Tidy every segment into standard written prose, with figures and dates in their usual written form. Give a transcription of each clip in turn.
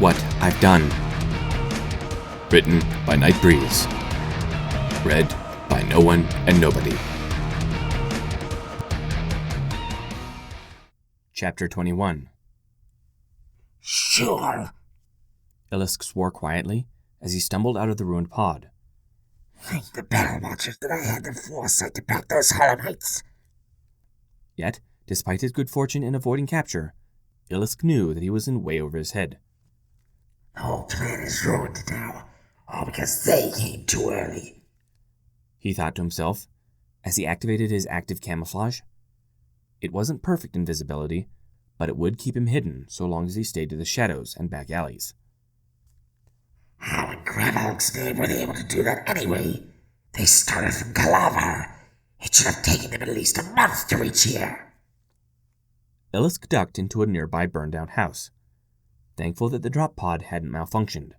What I've Done. Written by Night Breeze. Read by No One and Nobody. Chapter 21. Sure. Illisk swore quietly as he stumbled out of the ruined pod. Thank the battle watchers that I had the foresight to back those Hollow Knights. Yet, despite his good fortune in avoiding capture, Illisk knew that he was in way over his head. The whole plan is ruined now, all because they came too early. He thought to himself as he activated his active camouflage. It wasn't perfect invisibility, but it would keep him hidden so long as he stayed to the shadows and back alleys. How in Gravel's name were they able to do that anyway? They started from Calabar. It should have taken them at least a month to reach here. Illisk ducked into a nearby burned-down house, thankful that the drop pod hadn't malfunctioned.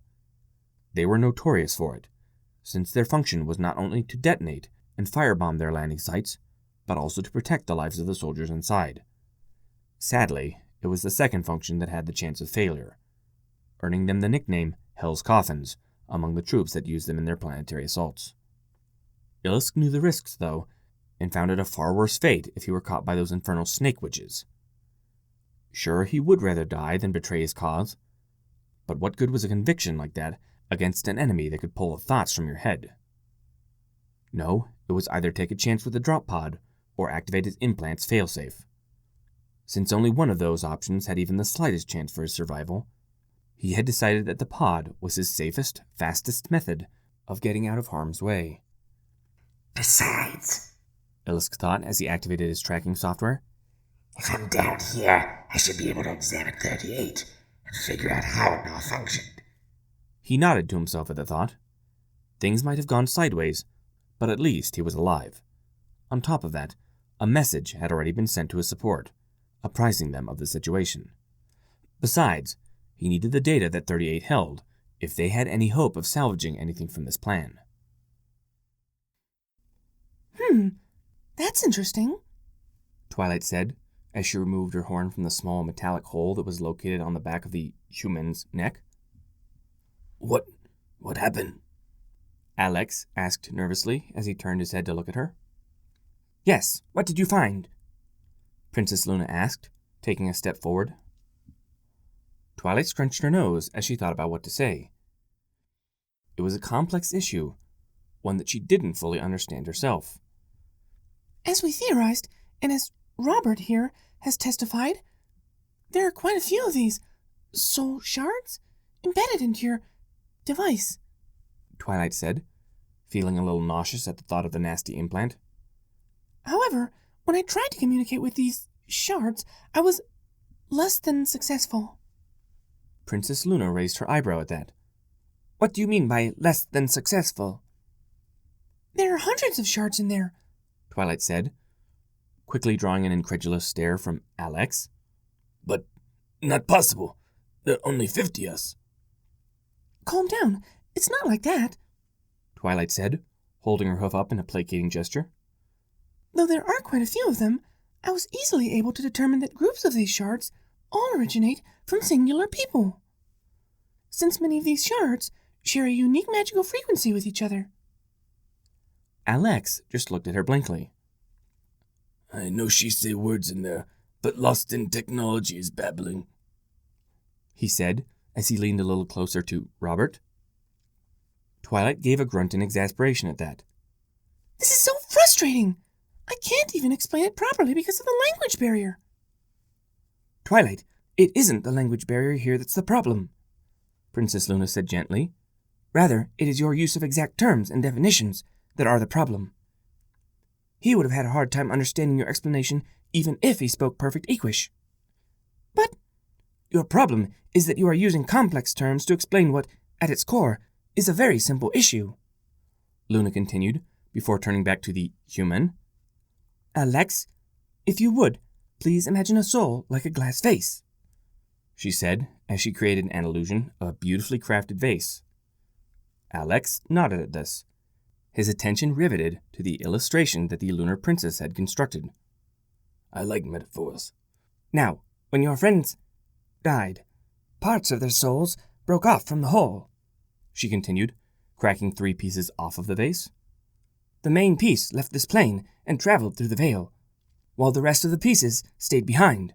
They were notorious for it, since their function was not only to detonate and firebomb their landing sites, but also to protect the lives of the soldiers inside. Sadly, it was the second function that had the chance of failure, earning them the nickname Hell's Coffins among the troops that used them in their planetary assaults. Illisk knew the risks, though, and found it a far worse fate if he were caught by those infernal snake witches. Sure, he would rather die than betray his cause, but what good was a conviction like that against an enemy that could pull the thoughts from your head? No, it was either take a chance with the drop pod or activate his implant's failsafe. Since only one of those options had even the slightest chance for his survival, he had decided that the pod was his safest, fastest method of getting out of harm's way. Besides, Illisk thought as he activated his tracking software, if I'm down here, I should be able to examine 38 and figure out how it malfunctioned. He nodded to himself at the thought. Things might have gone sideways, but at least he was alive. On top of that, a message had already been sent to his support, apprising them of the situation. Besides, he needed the data that 38 held if they had any hope of salvaging anything from this plan. That's interesting, Twilight said, as she removed her horn from the small metallic hole that was located on the back of the human's neck. What happened? Alex asked nervously as he turned his head to look at her. Yes, what did you find? Princess Luna asked, taking a step forward. Twilight scrunched her nose as she thought about what to say. It was a complex issue, one that she didn't fully understand herself. As we theorized, and as Robert here has testified, there are quite a few of these soul shards embedded into your device, Twilight said, feeling a little nauseous at the thought of the nasty implant. However, when I tried to communicate with these shards, I was less than successful. Princess Luna raised her eyebrow at that. What do you mean by less than successful? There are hundreds of shards in there, Twilight said, quickly drawing an incredulous stare from Alex. But not possible. There are only 50 us. Calm down. It's not like that, Twilight said, holding her hoof up in a placating gesture. Though there are quite a few of them, I was easily able to determine that groups of these shards all originate from singular people, since many of these shards share a unique magical frequency with each other. Alex just looked at her blankly. I know she say words in there, but lost in technology is babbling, he said as he leaned a little closer to Robert. Twilight gave a grunt in exasperation at that. This is so frustrating! I can't even explain it properly because of the language barrier. Twilight, it isn't the language barrier here that's the problem, Princess Luna said gently. Rather, it is your use of exact terms and definitions that are the problem. He would have had a hard time understanding your explanation even if he spoke perfect Equish. But your problem is that you are using complex terms to explain what, at its core, is a very simple issue, Luna continued before turning back to the human. Alex, if you would, please imagine a soul like a glass vase, she said as she created an illusion of a beautifully crafted vase. Alex nodded at this, his attention riveted to the illustration that the lunar princess had constructed. I like metaphors. Now, when your friends died, parts of their souls broke off from the whole," she continued, cracking 3 pieces off of the vase. "The main piece left this plane and traveled through the veil, while the rest of the pieces stayed behind."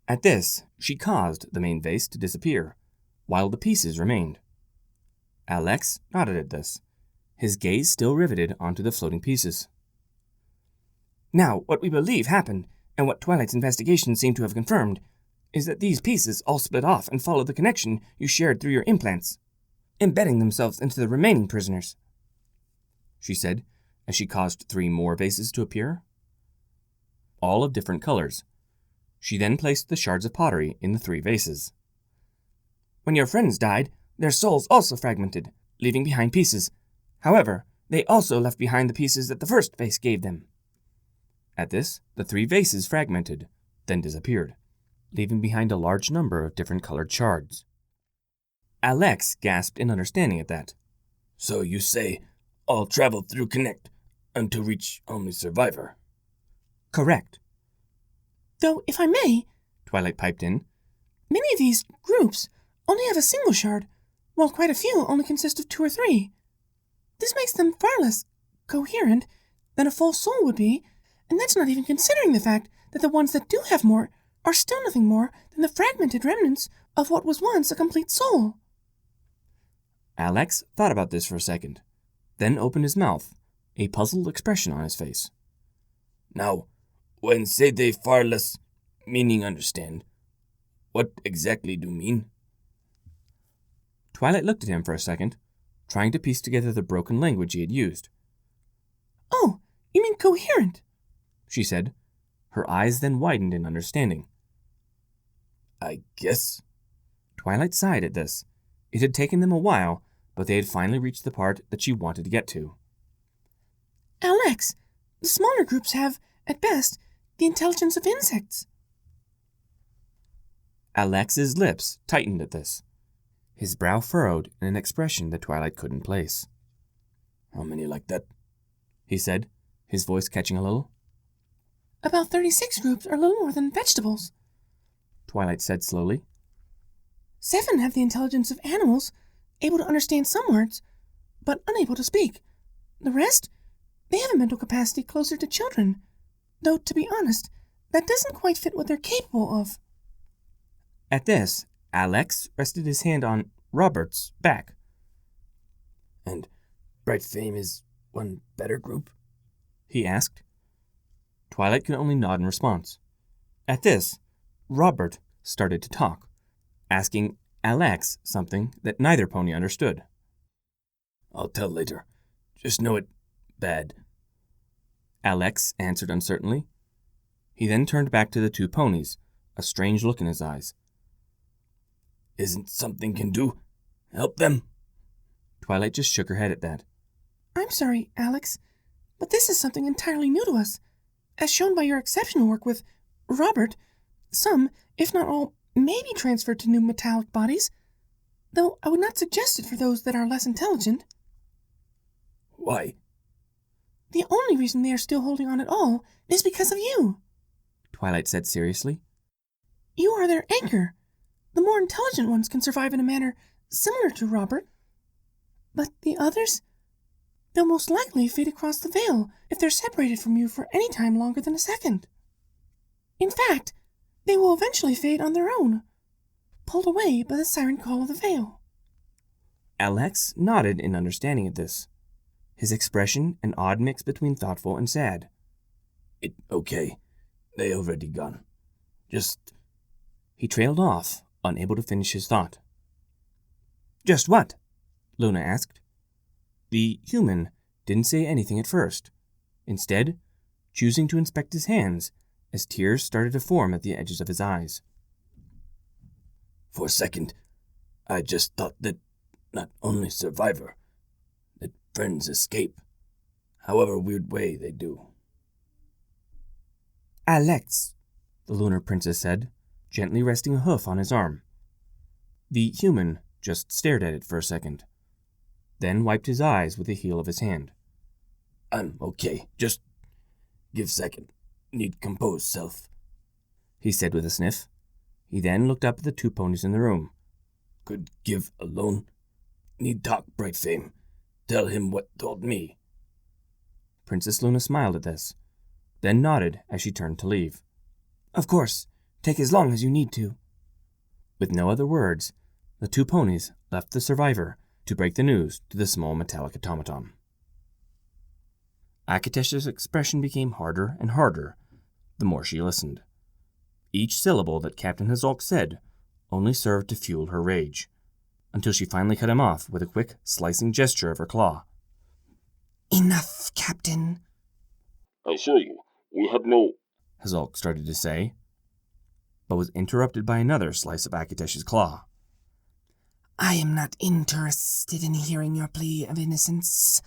At this, she caused the main vase to disappear, while the pieces remained. Alex nodded at this, his gaze still riveted onto the floating pieces. "Now, what we believe happened, and what Twilight's investigation seemed to have confirmed, is that these pieces all split off and followed the connection you shared through your implants, embedding themselves into the remaining prisoners," she said, as she caused 3 more vases to appear, all of different colors. She then placed the shards of pottery in the 3 vases. "When your friends died, their souls also fragmented, leaving behind pieces. However, they also left behind the pieces that the first vase gave them." At this, the 3 vases fragmented, then disappeared, leaving behind a large number of different colored shards. Alex gasped in understanding at that. "So you say all travel through Connect until reach only Survivor?" "Correct." Though, if I may, Twilight piped in. "Many of these groups only have a single shard, while quite a few only consist of 2 or 3. This makes them far less coherent than a full soul would be, and that's not even considering the fact that the ones that do have more are still nothing more than the fragmented remnants of what was once a complete soul." Alex thought about this for a second, then opened his mouth, a puzzled expression on his face. "Now, when say they far less meaning understand, what exactly do mean?" Twilight looked at him for a second, trying to piece together the broken language he had used. "Oh, you mean coherent," she said. Her eyes then widened in understanding. "I guess." Twilight sighed at this. It had taken them a while, but they had finally reached the part that she wanted to get to. "Alex, the smaller groups have, at best, the intelligence of insects." Alex's lips tightened at this. His brow furrowed in an expression that Twilight couldn't place. "How many like that?" he said, his voice catching a little. "About 36 groups are little more than vegetables," Twilight said slowly. 7 have the intelligence of animals, able to understand some words, but unable to speak. The rest, they have a mental capacity closer to children, though, to be honest, that doesn't quite fit what they're capable of." At this, Alex rested his hand on Robert's back. "And Bright Fame is one better group?" he asked. Twilight could only nod in response. At this, Robert started to talk, asking Alex something that neither pony understood. "I'll tell later. Just know it bad." Alex answered uncertainly. He then turned back to the 2 ponies, a strange look in his eyes. "Isn't something can do? Help them?" Twilight just shook her head at that. "I'm sorry, Alex, but this is something entirely new to us. As shown by your exceptional work with Robert, some, if not all, may be transferred to new metallic bodies, though I would not suggest it for those that are less intelligent." "Why?" "The only reason they are still holding on at all is because of you," Twilight said seriously. "You are their anchor. The more intelligent ones can survive in a manner similar to Robert, but the others, they'll most likely fade across the veil if they're separated from you for any time longer than a second. In fact, they will eventually fade on their own, pulled away by the siren call of the veil." Alex nodded in understanding at this, his expression an odd mix between thoughtful and sad. Okay. They already gone. Just..." He trailed off, unable to finish his thought. "Just what?" Luna asked. The human didn't say anything at first, instead choosing to inspect his hands as tears started to form at the edges of his eyes. "For a second, I just thought that not only Survivor, that friends escape, however weird way they do." "Alex," the lunar princess said, gently resting a hoof on his arm. The human just stared at it for a second, then wiped his eyes with the heel of his hand. "I'm okay. Just give second. Need compose self," he said with a sniff. He then looked up at the 2 ponies in the room. could give a loan. Need talk bright fame. Tell him what told me. Princess Luna smiled at this, then nodded as she turned to leave. Of course. Take as long as you need to. With no other words, the two ponies left the survivor to break the news to the small metallic automaton. Akatesh's expression became harder and harder the more she listened. Each syllable that Captain Hazalk said only served to fuel her rage, until she finally cut him off with a quick, slicing gesture of her claw. Enough, Captain. I assure you, we have no... Hazalk started to say, but was interrupted by another slice of Akatesh's claw. I am not interested in hearing your plea of innocence,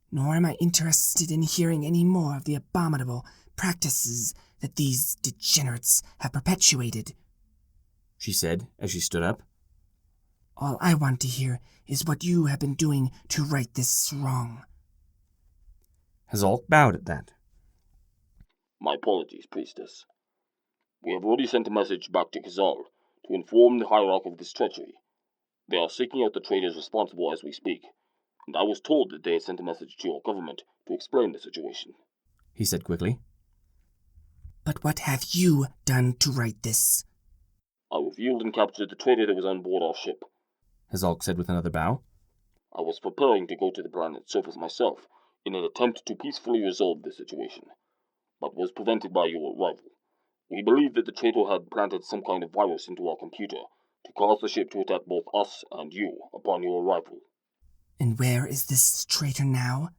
nor am I interested in hearing any more of the abominable practices that these degenerates have perpetuated, she said as she stood up. All I want to hear is what you have been doing to right this wrong. Hazalk bowed at that. My apologies, Priestess. We have already sent a message back to Khazar to inform the Hierarch of this treachery. They are seeking out the traitors responsible as we speak, and I was told that they had sent a message to your government to explain the situation, he said quickly. But what have you done to right this? I revealed and captured the traitor that was on board our ship. Hazalk said with another bow. I was preparing to go to the planet's surface myself in an attempt to peacefully resolve the situation, but was prevented by your arrival. We believe that the traitor had planted some kind of virus into our computer to cause the ship to attack both us and you upon your arrival. And where is this traitor now?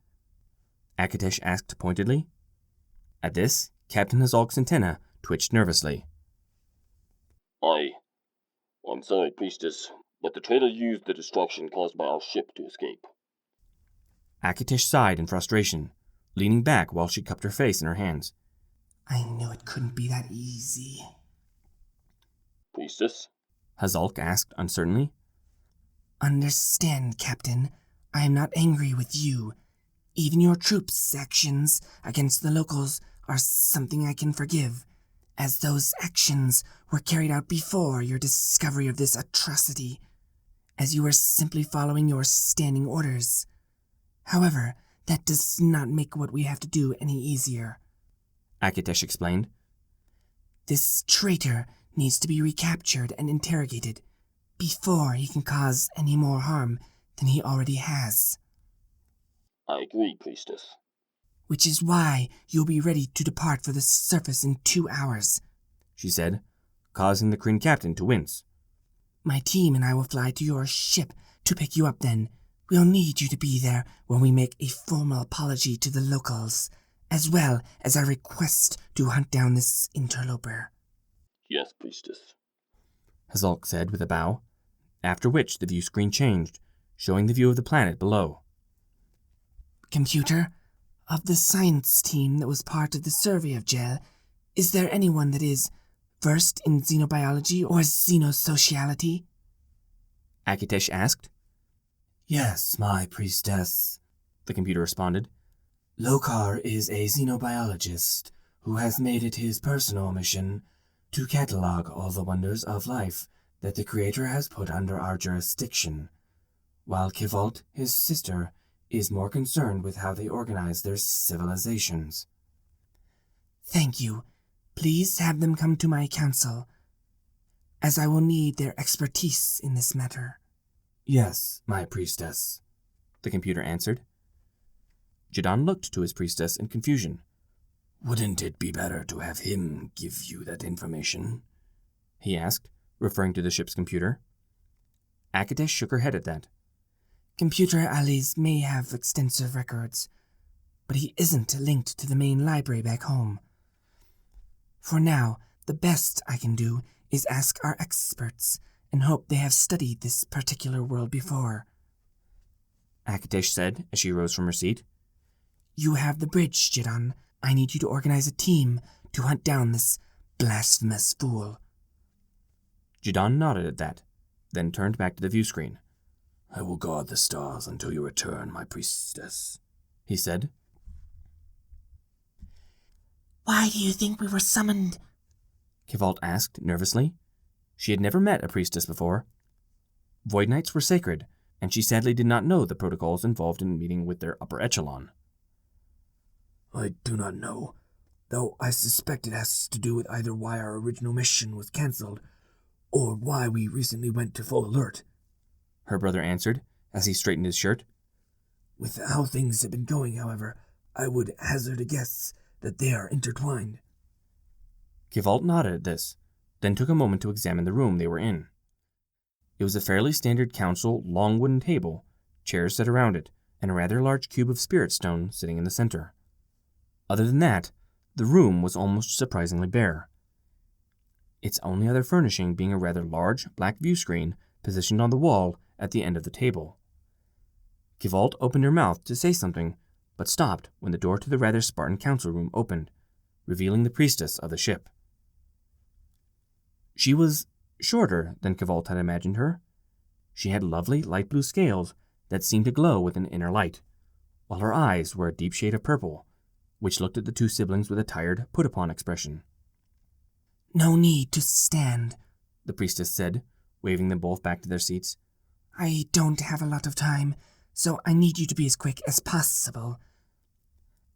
Akatesh asked pointedly. At this, Captain Hazalk's antenna twitched nervously. I'm sorry, Priestess, but the traitor used the destruction caused by our ship to escape. Akatesh sighed in frustration, leaning back while she cupped her face in her hands. I knew it couldn't be that easy. Priestess? Hazalk asked uncertainly. Understand, Captain, I am not angry with you. Even your troops' actions against the locals are something I can forgive, as those actions were carried out before your discovery of this atrocity, as you were simply following your standing orders. However, that does not make what we have to do any easier, Akatesh explained. This traitor needs to be recaptured and interrogated before he can cause any more harm than he already has. I agree, Priestess. Which is why you'll be ready to depart for the surface in 2 hours, she said, causing the Kryn captain to wince. My team and I will fly to your ship to pick you up then. We'll need you to be there when we make a formal apology to the locals, as well as our request to hunt down this interloper. Yes, Priestess, Hazalk said with a bow, after which the view screen changed, showing the view of the planet below. Computer, of the science team that was part of the survey of Gel, is there anyone that is versed in xenobiology or xenosociality? Akatesh asked. Yes, my priestess, the computer responded. Lokar is a xenobiologist who has made it his personal mission to catalog all the wonders of life that the Creator has put under our jurisdiction, while Kivalt, his sister, is more concerned with how they organize their civilizations. Thank you. Please have them come to my council, as I will need their expertise in this matter. Yes, my priestess, the computer answered. Jadon looked to his priestess in confusion. Wouldn't it be better to have him give you that information? He asked, referring to the ship's computer. Akatesh shook her head at that. Computer Ali's may have extensive records, but he isn't linked to the main library back home. For now, the best I can do is ask our experts and hope they have studied this particular world before, Akatesh said as she rose from her seat. You have the bridge, Jadon. I need you to organize a team to hunt down this blasphemous fool. Jadon nodded at that, then turned back to the view screen. I will guard the stars until you return, my priestess, he said. Why do you think we were summoned? Kivalt asked nervously. She had never met a priestess before. Void Knights were sacred, and she sadly did not know the protocols involved in meeting with their upper echelon. I do not know, though I suspect it has to do with either why our original mission was cancelled, or why we recently went to full alert, her brother answered, as he straightened his shirt. With how things have been going, however, I would hazard a guess that they are intertwined. Kivalt nodded at this, then took a moment to examine the room they were in. It was a fairly standard council, long wooden table, chairs set around it, and a rather large cube of spirit stone sitting in the center. Other than that, the room was almost surprisingly bare, its only other furnishing being a rather large black view screen positioned on the wall at the end of the table. Kivalt opened her mouth to say something, but stopped when the door to the rather Spartan council room opened, revealing the priestess of the ship. She was shorter than Kivalt had imagined her. She had lovely light blue scales that seemed to glow with an inner light, while her eyes were a deep shade of purple, which looked at the two siblings with a tired, put-upon expression. No need to stand, the priestess said, waving them both back to their seats. I don't have a lot of time, so I need you to be as quick as possible.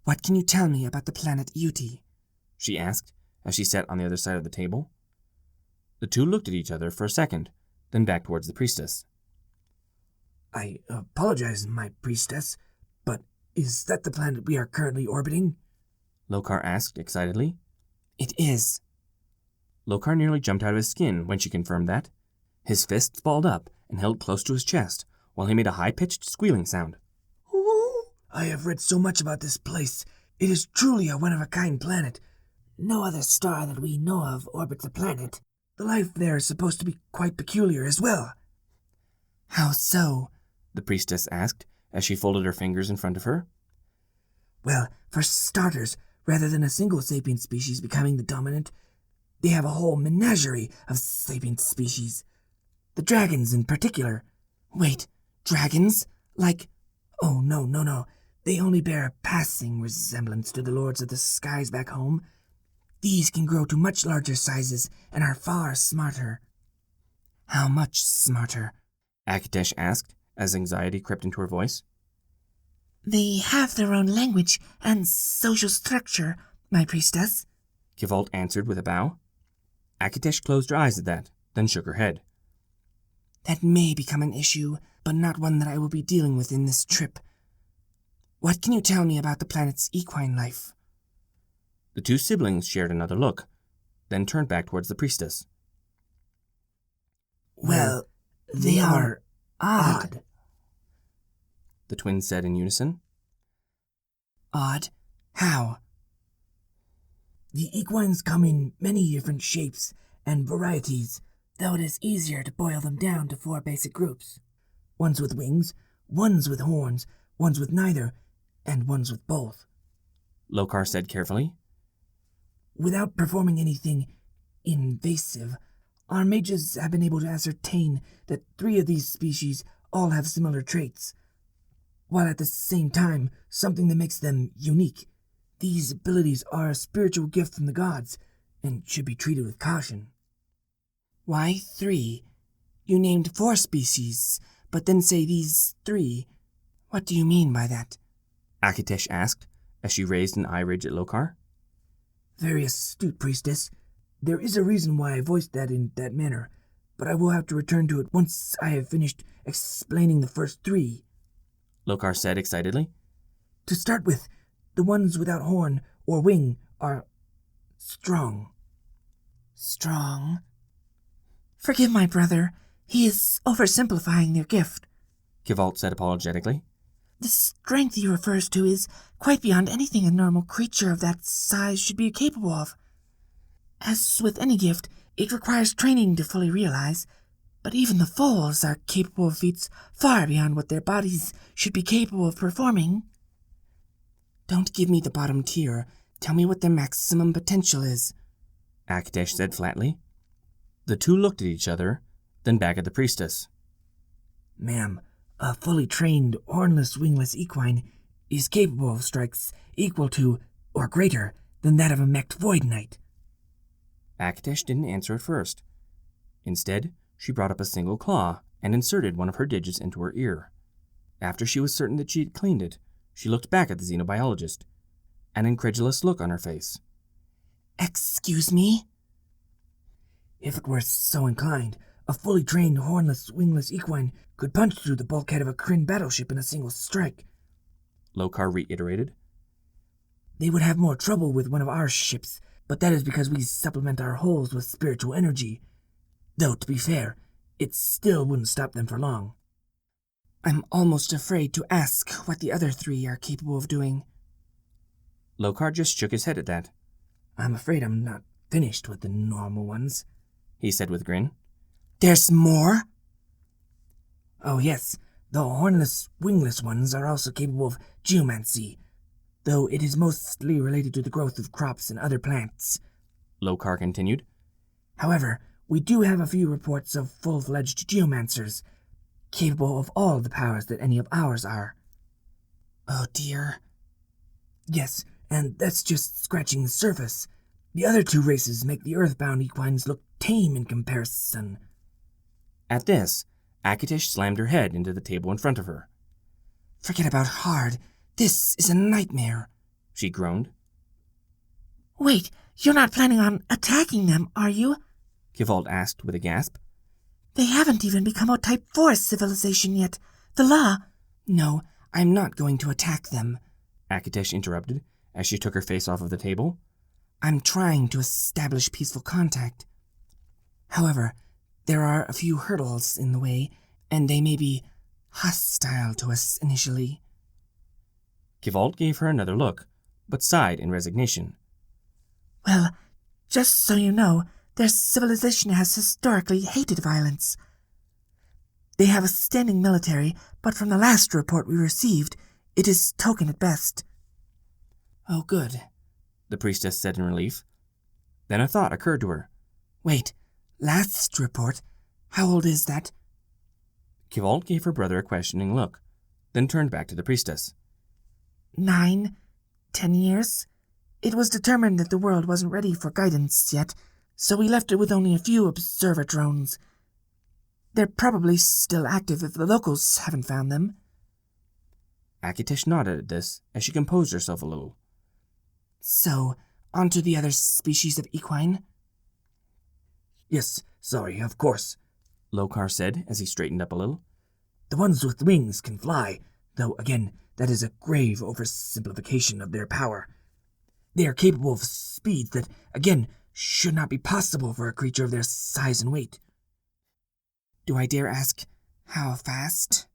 What can you tell me about the planet Uti? She asked, as she sat on the other side of the table. The two looked at each other for a second, then back towards the priestess. I apologize, my priestess, but is that the planet we are currently orbiting? Lokar asked excitedly. It is. Lokar nearly jumped out of his skin when she confirmed that. His fists balled up and held close to his chest, while he made a high-pitched squealing sound. Ooh, I have read so much about this place. It is truly a one-of-a-kind planet. No other star that we know of orbits the planet. The life there is supposed to be quite peculiar as well. How so? The priestess asked, as she folded her fingers in front of her. Well, for starters, rather than a single sapient species becoming the dominant, they have a whole menagerie of sapient species. The dragons in particular. Wait, dragons? Like... Oh, no. They only bear a passing resemblance to the lords of the skies back home. These can grow to much larger sizes and are far smarter. How much smarter? Akitesh asked, as anxiety crept into her voice. They have their own language and social structure, my priestess, Kivalt answered with a bow. Akitesh closed her eyes at that, then shook her head. That may become an issue, but not one that I will be dealing with in this trip. What can you tell me about the planet's equine life? The two siblings shared another look, then turned back towards the priestess. Well, they are odd, the twins said in unison. Odd? How? The equines come in many different shapes and varieties, though it is easier to boil them down to 4 basic groups. Ones with wings, ones with horns, ones with neither, and ones with both. Lokar said carefully. Without performing anything invasive, our mages have been able to ascertain that 3 of these species all have similar traits, while at the same time something that makes them unique. These abilities are a spiritual gift from the gods, and should be treated with caution. Why 3? You named 4 species, but then say these 3. What do you mean by that? Akitesh asked, as she raised an eye ridge at Lokar. Very astute, priestess. There is a reason why I voiced that in that manner, but I will have to return to it once I have finished explaining the first 3. Lokar said excitedly. To start with, the ones without horn or wing are strong. Strong? Forgive my brother. He is oversimplifying their gift, Kivalt said apologetically. The strength he refers to is quite beyond anything a normal creature of that size should be capable of. As with any gift, it requires training to fully realize, but even the foals are capable of feats far beyond what their bodies should be capable of performing. Don't give me the bottom tier. Tell me what their maximum potential is, Akitesh said flatly. The two looked at each other, then back at the priestess. Ma'am, a fully trained, hornless, wingless equine is capable of strikes equal to, or greater, than that of a mech'd void knight. Akitesh didn't answer at first. Instead, she brought up a single claw and inserted one of her digits into her ear. After she was certain that she had cleaned it, she looked back at the xenobiologist, an incredulous look on her face. Excuse me? If it were so inclined, a fully trained, hornless, wingless equine could punch through the bulkhead of a Kryn battleship in a single strike, Lokar reiterated. They would have more trouble with one of our ships, but that is because we supplement our hulls with spiritual energy. Though, to be fair, it still wouldn't stop them for long. I'm almost afraid to ask what the other three are capable of doing. Lokar just shook his head at that. I'm afraid I'm not finished with the normal ones, he said with a grin. There's more? Oh yes, the hornless, wingless ones are also capable of geomancy, though it is mostly related to the growth of crops and other plants. Lokar continued. However, we do have a few reports of full-fledged geomancers, capable of all the powers that any of ours are. Oh dear. Yes, and that's just scratching the surface. The other two races make the earthbound equines look tame in comparison. At this, Akitesh slammed her head into the table in front of her. Forget about hard. This is a nightmare, she groaned. Wait, you're not planning on attacking them, are you? Kivald asked with a gasp. They haven't even become a Type 4 civilization yet. The law... No, I'm not going to attack them, Akitesh interrupted as she took her face off of the table. I'm trying to establish peaceful contact. However, there are a few hurdles in the way, and they may be hostile to us initially. Kivald gave her another look, but sighed in resignation. Well, just so you know, their civilization has historically hated violence. They have a standing military, but from the last report we received, it is token at best. Oh, good, the priestess said in relief. Then a thought occurred to her. Wait, last report? How old is that? Kivald gave her brother a questioning look, then turned back to the priestess. 9, 10 years? It was determined that the world wasn't ready for guidance yet, so we left it with only a few observer drones. They're probably still active if the locals haven't found them. Akitesh nodded at this as she composed herself a little. So, on to the other species of equine? Yes, sorry, of course, Lokar said as he straightened up a little. The ones with wings can fly, though again, that is a grave oversimplification of their power. They are capable of speeds that, again, should not be possible for a creature of their size and weight. Do I dare ask, how fast?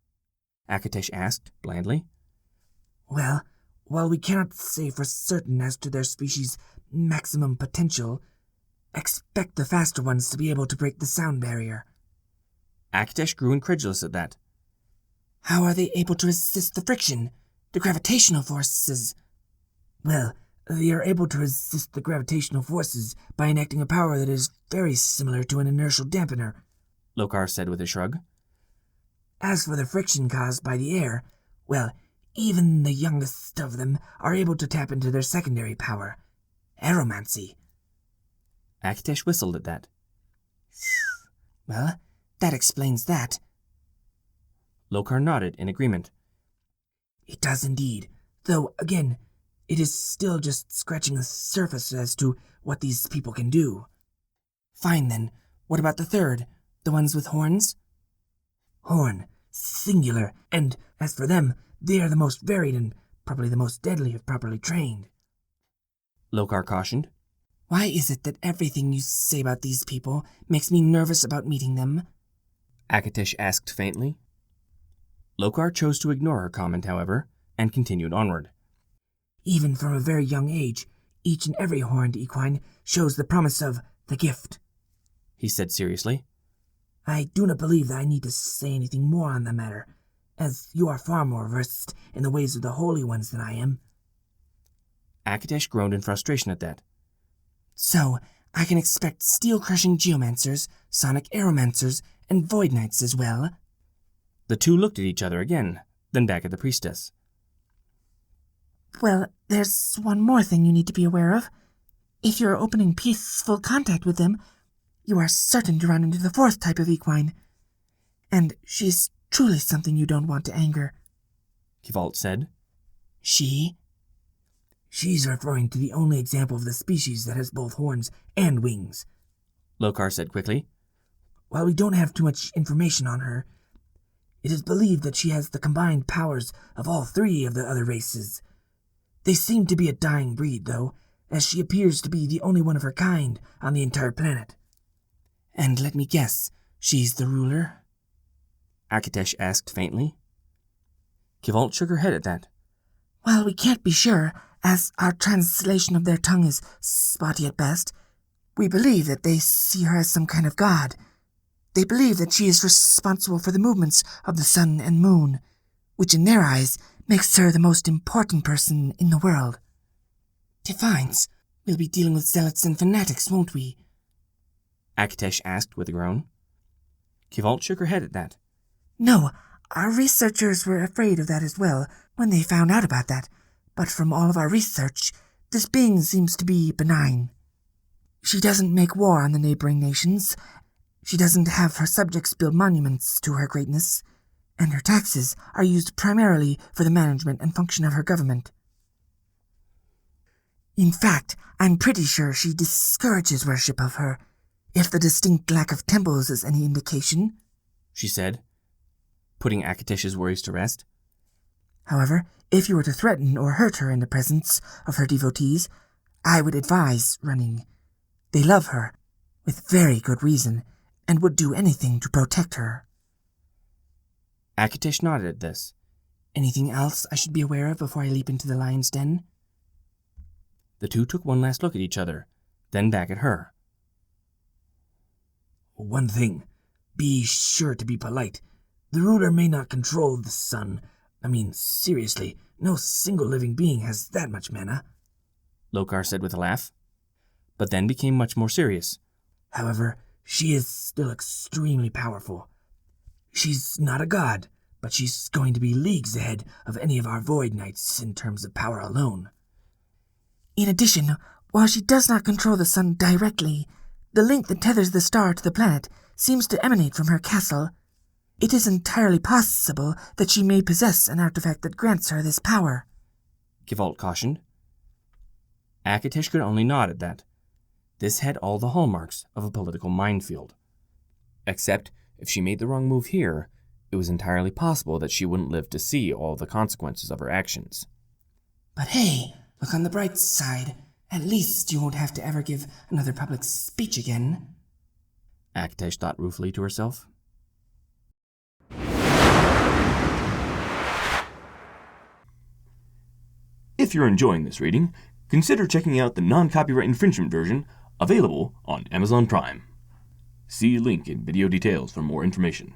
Akitesh asked, blandly. Well, while we cannot say for certain as to their species' maximum potential, expect the faster ones to be able to break the sound barrier. Akitesh grew incredulous at that. How are they able to resist the friction, the gravitational forces? Well, they are able to resist the gravitational forces by enacting a power that is very similar to an inertial dampener, Lokar said with a shrug. As for the friction caused by the air, well, even the youngest of them are able to tap into their secondary power, aeromancy. Akitesh whistled at that. Well, that explains that. Lokar nodded in agreement. It does indeed, though, again, it is still just scratching the surface as to what these people can do. Fine then, what about the third, the ones with horns? Horn, singular, and as for them, they are the most varied and probably the most deadly if properly trained. Lokar cautioned. Why is it that everything you say about these people makes me nervous about meeting them? Akitesh asked faintly. Lokar chose to ignore her comment, however, and continued onward. Even from a very young age, each and every horned equine shows the promise of the gift, he said seriously. I do not believe that I need to say anything more on the matter, as you are far more versed in the ways of the Holy Ones than I am. Akitesh groaned in frustration at that. So, I can expect steel-crushing geomancers, sonic aeromancers, and void knights as well? The two looked at each other again, then back at the priestess. Well, there's one more thing you need to be aware of. If you're opening peaceful contact with them, you are certain to run into the fourth type of equine. And she's truly something you don't want to anger. Kivalt said. She? She's referring to the only example of the species that has both horns and wings, Lokar said quickly. While we don't have too much information on her, it is believed that she has the combined powers of all three of the other races. They seem to be a dying breed, though, as she appears to be the only one of her kind on the entire planet. And let me guess, she's the ruler? Akitesh asked faintly. Kivalt shook her head at that. Well, we can't be sure, as our translation of their tongue is spotty at best. We believe that they see her as some kind of god. They believe that she is responsible for the movements of the sun and moon, which in their eyes makes her the most important person in the world. Divines, we'll be dealing with zealots and fanatics, won't we? Akitesh asked with a groan. Kivalt shook her head at that. No, our researchers were afraid of that as well when they found out about that, but from all of our research, this being seems to be benign. She doesn't make war on the neighboring nations. She doesn't have her subjects build monuments to her greatness, and her taxes are used primarily for the management and function of her government. In fact, I'm pretty sure she discourages worship of her, if the distinct lack of temples is any indication, she said, putting Akitesh's worries to rest. However, if you were to threaten or hurt her in the presence of her devotees, I would advise running. They love her, with very good reason, and would do anything to protect her. Akitesh nodded at this. Anything else I should be aware of before I leap into the lion's den? The two took one last look at each other, then back at her. One thing. Be sure to be polite. The ruler may not control the sun. I mean, seriously, no single living being has that much mana, Lokar said with a laugh, but then became much more serious. However, she is still extremely powerful. She's not a god, but she's going to be leagues ahead of any of our Void Knights in terms of power alone. In addition, while she does not control the sun directly, the link that tethers the star to the planet seems to emanate from her castle. It is entirely possible that she may possess an artifact that grants her this power, Kivalt cautioned. Akitesh could only nod at that. This had all the hallmarks of a political minefield. Except, if she made the wrong move here, it was entirely possible that she wouldn't live to see all the consequences of her actions. But hey, look on the bright side. At least you won't have to ever give another public speech again, Akitesh thought ruefully to herself. If you're enjoying this reading, consider checking out the non-copyright infringement version available on Amazon Prime. See link in video details for more information.